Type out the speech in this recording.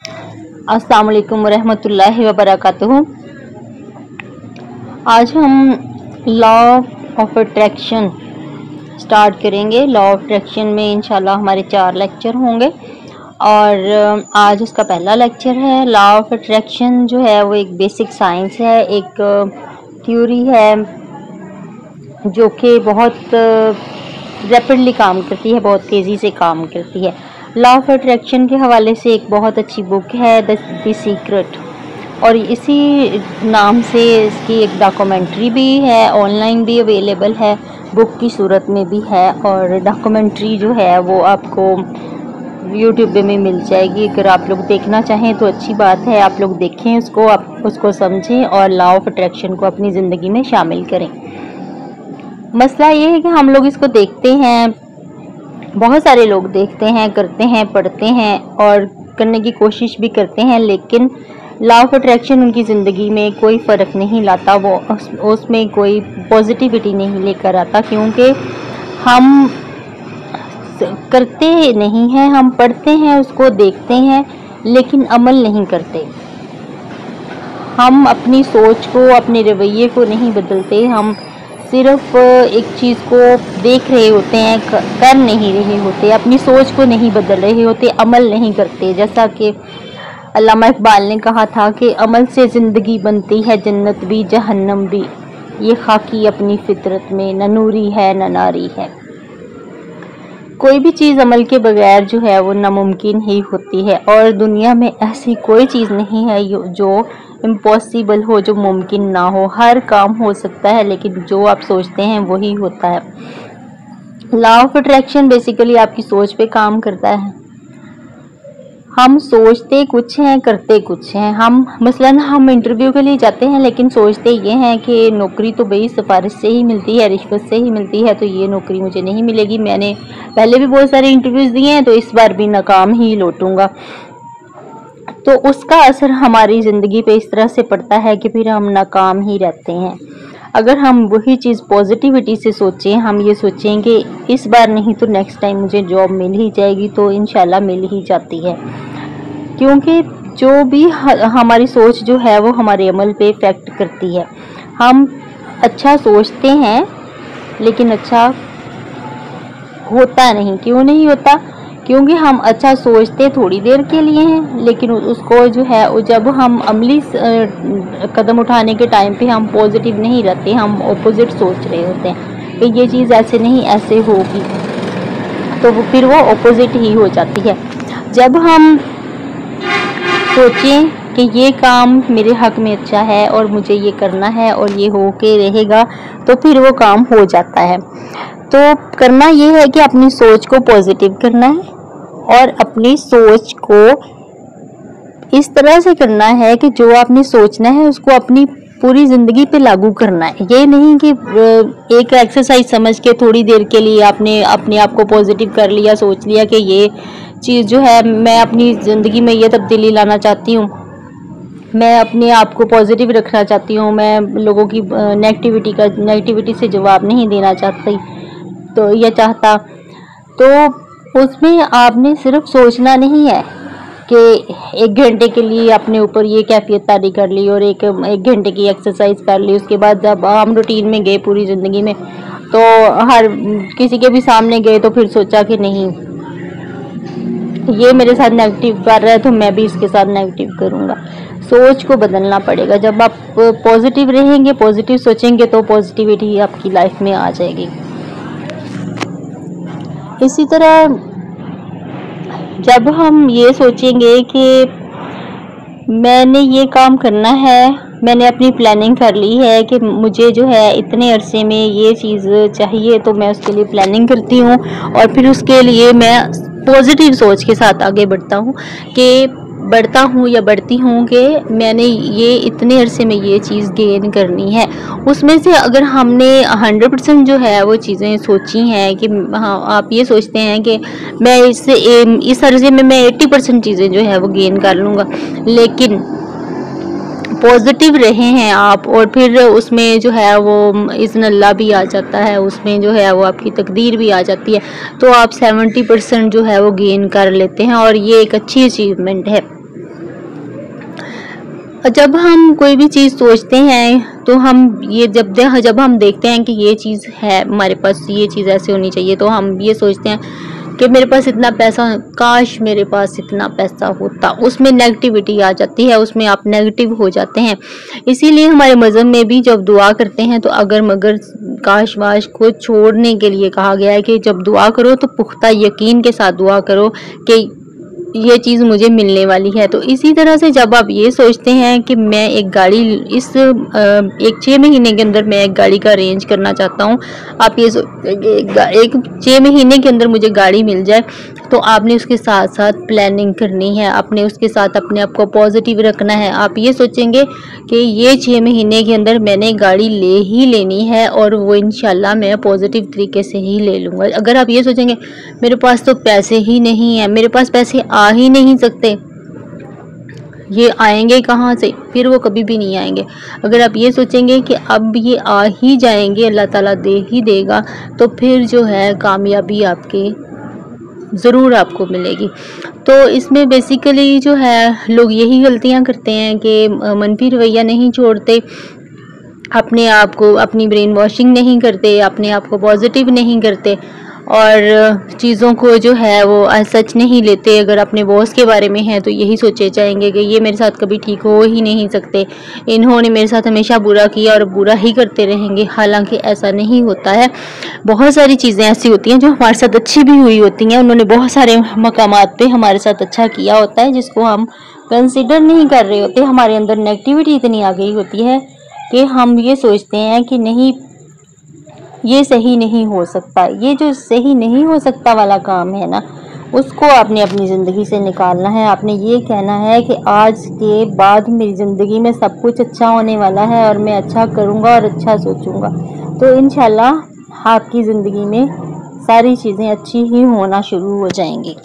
अस्सलाम वालेकुम वरहमतुल्लाहि वबरकातुहू। आज हम लॉ ऑफ अट्रैक्शन स्टार्ट करेंगे। लॉ ऑफ अट्रैक्शन में इंशाल्लाह हमारे 4 लेक्चर होंगे और आज उसका पहला लेक्चर है। लॉ ऑफ अट्रैक्शन जो है वो एक बेसिक साइंस है, एक थ्योरी है जो कि बहुत रैपिडली काम करती है, बहुत तेज़ी से काम करती है। लॉ ऑफ अट्रैक्शन के हवाले से एक बहुत अच्छी बुक है द सीक्रेट, और इसी नाम से इसकी एक डॉक्यूमेंट्री भी है, ऑनलाइन भी अवेलेबल है, बुक की सूरत में भी है, और डॉक्यूमेंट्री जो है वो आपको यूट्यूब में मिल जाएगी। अगर आप लोग देखना चाहें तो अच्छी बात है, आप लोग देखें उसको, आप उसको समझें और लॉ ऑफ अट्रैक्शन को अपनी ज़िंदगी में शामिल करें। मसला ये है कि हम लोग इसको देखते हैं, बहुत सारे लोग देखते हैं, करते हैं, पढ़ते हैं और करने की कोशिश भी करते हैं, लेकिन लॉ ऑफ अट्रैक्शन उनकी ज़िंदगी में कोई फ़र्क नहीं लाता, वो उसमें कोई पॉजिटिविटी नहीं लेकर आता, क्योंकि हम करते नहीं हैं। हम पढ़ते हैं, उसको देखते हैं, लेकिन अमल नहीं करते। हम अपनी सोच को, अपने रवैये को नहीं बदलते। हम सिर्फ एक चीज़ को देख रहे होते हैं, कर नहीं रहे होते, अपनी सोच को नहीं बदल रहे होते, अमल नहीं करते। जैसा कि अल्लामा इकबाल ने कहा था कि अमल से ज़िंदगी बनती है जन्नत भी जहन्नम भी, ये खाकी अपनी फितरत में न नूरी है न नारी है। कोई भी चीज़ अमल के बगैर जो है वो नामुमकिन ही होती है, और दुनिया में ऐसी कोई चीज़ नहीं है जो इम्पॉसिबल हो, जो मुमकिन ना हो। हर काम हो सकता है, लेकिन जो आप सोचते हैं वही होता है। लॉ ऑफ अट्रैक्शन बेसिकली आपकी सोच पे काम करता है। हम सोचते कुछ हैं, करते कुछ हैं। हम मसलन हम इंटरव्यू के लिए जाते हैं, लेकिन सोचते ये हैं कि नौकरी तो भाई सिफारिश से ही मिलती है, रिश्वत से ही मिलती है, तो ये नौकरी मुझे नहीं मिलेगी। मैंने पहले भी बहुत सारे इंटरव्यूज़ दिए हैं, तो इस बार भी नाकाम ही लौटूंगा। तो उसका असर हमारी ज़िंदगी पे इस तरह से पड़ता है कि फिर हम नाकाम ही रहते हैं। अगर हम वही चीज़ पॉजिटिविटी से सोचें, हम ये सोचें कि इस बार नहीं तो नेक्स्ट टाइम मुझे जॉब मिल ही जाएगी, तो इंशाल्लाह मिल ही जाती है। क्योंकि जो भी हमारी सोच जो है वो हमारे अमल पे इफ़ेक्ट करती है। हम अच्छा सोचते हैं, लेकिन अच्छा होता नहीं। क्यों नहीं होता? क्योंकि हम अच्छा सोचते थोड़ी देर के लिए हैं, लेकिन उसको जो है वो जब हम अमली कदम उठाने के टाइम पे हम पॉजिटिव नहीं रहते, हम ऑपोजिट सोच रहे होते हैं कि ये चीज़ ऐसे नहीं ऐसे होगी, तो वो फिर वो ऑपोजिट ही हो जाती है। जब हम सोचें कि ये काम मेरे हक में अच्छा है और मुझे ये करना है और ये हो के रहेगा, तो फिर वो काम हो जाता है। तो करना ये है कि अपनी सोच को पॉजिटिव करना है और अपनी सोच को इस तरह से करना है कि जो आपने सोचना है उसको अपनी पूरी ज़िंदगी पे लागू करना है। ये नहीं कि एक एक्सरसाइज समझ के थोड़ी देर के लिए आपने अपने आप को पॉजिटिव कर लिया, सोच लिया कि ये चीज़ जो है मैं अपनी ज़िंदगी में ये तब्दीली लाना चाहती हूँ, मैं अपने आप को पॉजिटिव रखना चाहती हूँ, मैं लोगों की नेगेटिविटी से जवाब नहीं देना चाहती, तो ये चाहता, तो उसमें आपने सिर्फ सोचना नहीं है कि 1 घंटे के लिए अपने ऊपर ये कैफियत तारी कर ली और एक घंटे की एक्सरसाइज कर ली। उसके बाद जब हम रूटीन में गए पूरी ज़िंदगी में, तो हर किसी के भी सामने गए तो फिर सोचा कि नहीं ये मेरे साथ नेगेटिव कर रहा है तो मैं भी इसके साथ नेगेटिव करूँगा। सोच को बदलना पड़ेगा। जब आप पॉजिटिव रहेंगे, पॉजिटिव सोचेंगे, तो पॉजिटिविटी आपकी लाइफ में आ जाएगी। इसी तरह जब हम ये सोचेंगे कि मैंने ये काम करना है, मैंने अपनी प्लानिंग कर ली है कि मुझे जो है इतने अरसे में ये चीज़ चाहिए, तो मैं उसके लिए प्लानिंग करती हूँ और फिर उसके लिए मैं पॉजिटिव सोच के साथ आगे बढ़ता हूँ या बढ़ती हूँ कि मैंने ये इतने अरसे में ये चीज़ गेन करनी है। उसमें से अगर हमने 100% जो है वो चीज़ें सोची हैं कि हाँ, आप ये सोचते हैं कि मैं इस अरसे में मैं 80% चीज़ें जो है वो गेन कर लूँगा, लेकिन पॉजिटिव रहे हैं आप, और फिर उसमें जो है वो इज़्न अल्लाह भी आ जाता है, उसमें जो है वो आपकी तकदीर भी आ जाती है, तो आप 70% जो है वो गेन कर लेते हैं, और ये एक अच्छी अचीवमेंट है। जब हम कोई भी चीज़ सोचते हैं तो हम ये जब हम देखते हैं कि ये चीज़ है हमारे पास, ये चीज़ ऐसे होनी चाहिए, तो हम ये सोचते हैं कि मेरे पास इतना पैसा, काश मेरे पास इतना पैसा होता। उसमें नेगेटिविटी आ जाती है, उसमें आप नेगेटिव हो जाते हैं। इसीलिए हमारे मज़हब में भी जब दुआ करते हैं तो अगर मगर काश वाश को छोड़ने के लिए कहा गया है कि जब दुआ करो तो पुख्ता यकीन के साथ दुआ करो कि ये चीज़ मुझे मिलने वाली है। तो इसी तरह से जब आप ये सोचते हैं कि मैं एक गाड़ी इस एक 6 महीने के अंदर मैं एक गाड़ी का अरेंज करना चाहता हूँ, आप ये एक 6 महीने के अंदर मुझे गाड़ी मिल जाए, तो आपने उसके साथ साथ प्लानिंग करनी है, आपने उसके साथ अपने आप को पॉजिटिव रखना है। आप ये सोचेंगे कि ये 6 महीने के अंदर मैंने गाड़ी ले ही लेनी है और वो इंशाल्लाह मैं पॉजिटिव तरीके से ही ले लूँगा। अगर आप ये सोचेंगे मेरे पास तो पैसे ही नहीं है, मेरे पास पैसे आ ही नहीं सकते, ये आएंगे कहाँ से, फिर वो कभी भी नहीं आएंगे। अगर आप ये सोचेंगे कि अब ये आ ही जाएंगे, अल्लाह ताला दे ही देगा, तो फिर जो है कामयाबी आपके ज़रूर आपको मिलेगी। तो इसमें बेसिकली जो है लोग यही गलतियां करते हैं कि मनफी रवैया नहीं छोड़ते, अपने आप को अपनी ब्रेन वॉशिंग नहीं करते, अपने आप को पॉजिटिव नहीं करते और चीज़ों को जो है वो सच नहीं लेते। अगर अपने बॉस के बारे में है तो यही सोचे जाएंगे कि ये मेरे साथ कभी ठीक हो ही नहीं सकते, इन्होंने मेरे साथ हमेशा बुरा किया और बुरा ही करते रहेंगे। हालांकि ऐसा नहीं होता है। बहुत सारी चीज़ें ऐसी होती हैं जो हमारे साथ अच्छी भी हुई होती हैं, उन्होंने बहुत सारे मकामात पे हमारे साथ अच्छा किया होता है जिसको हम कंसिडर नहीं कर रहे होते। हमारे अंदर नेगेटिविटी इतनी आ गई होती है कि हम ये सोचते हैं कि नहीं, ये सही नहीं हो सकता। ये जो सही नहीं हो सकता वाला काम है ना, उसको आपने अपनी ज़िंदगी से निकालना है। आपने ये कहना है कि आज के बाद मेरी ज़िंदगी में सब कुछ अच्छा होने वाला है और मैं अच्छा करूँगा और अच्छा सोचूंगा, तो इंशाल्लाह आपकी ज़िंदगी में सारी चीज़ें अच्छी ही होना शुरू हो जाएंगी।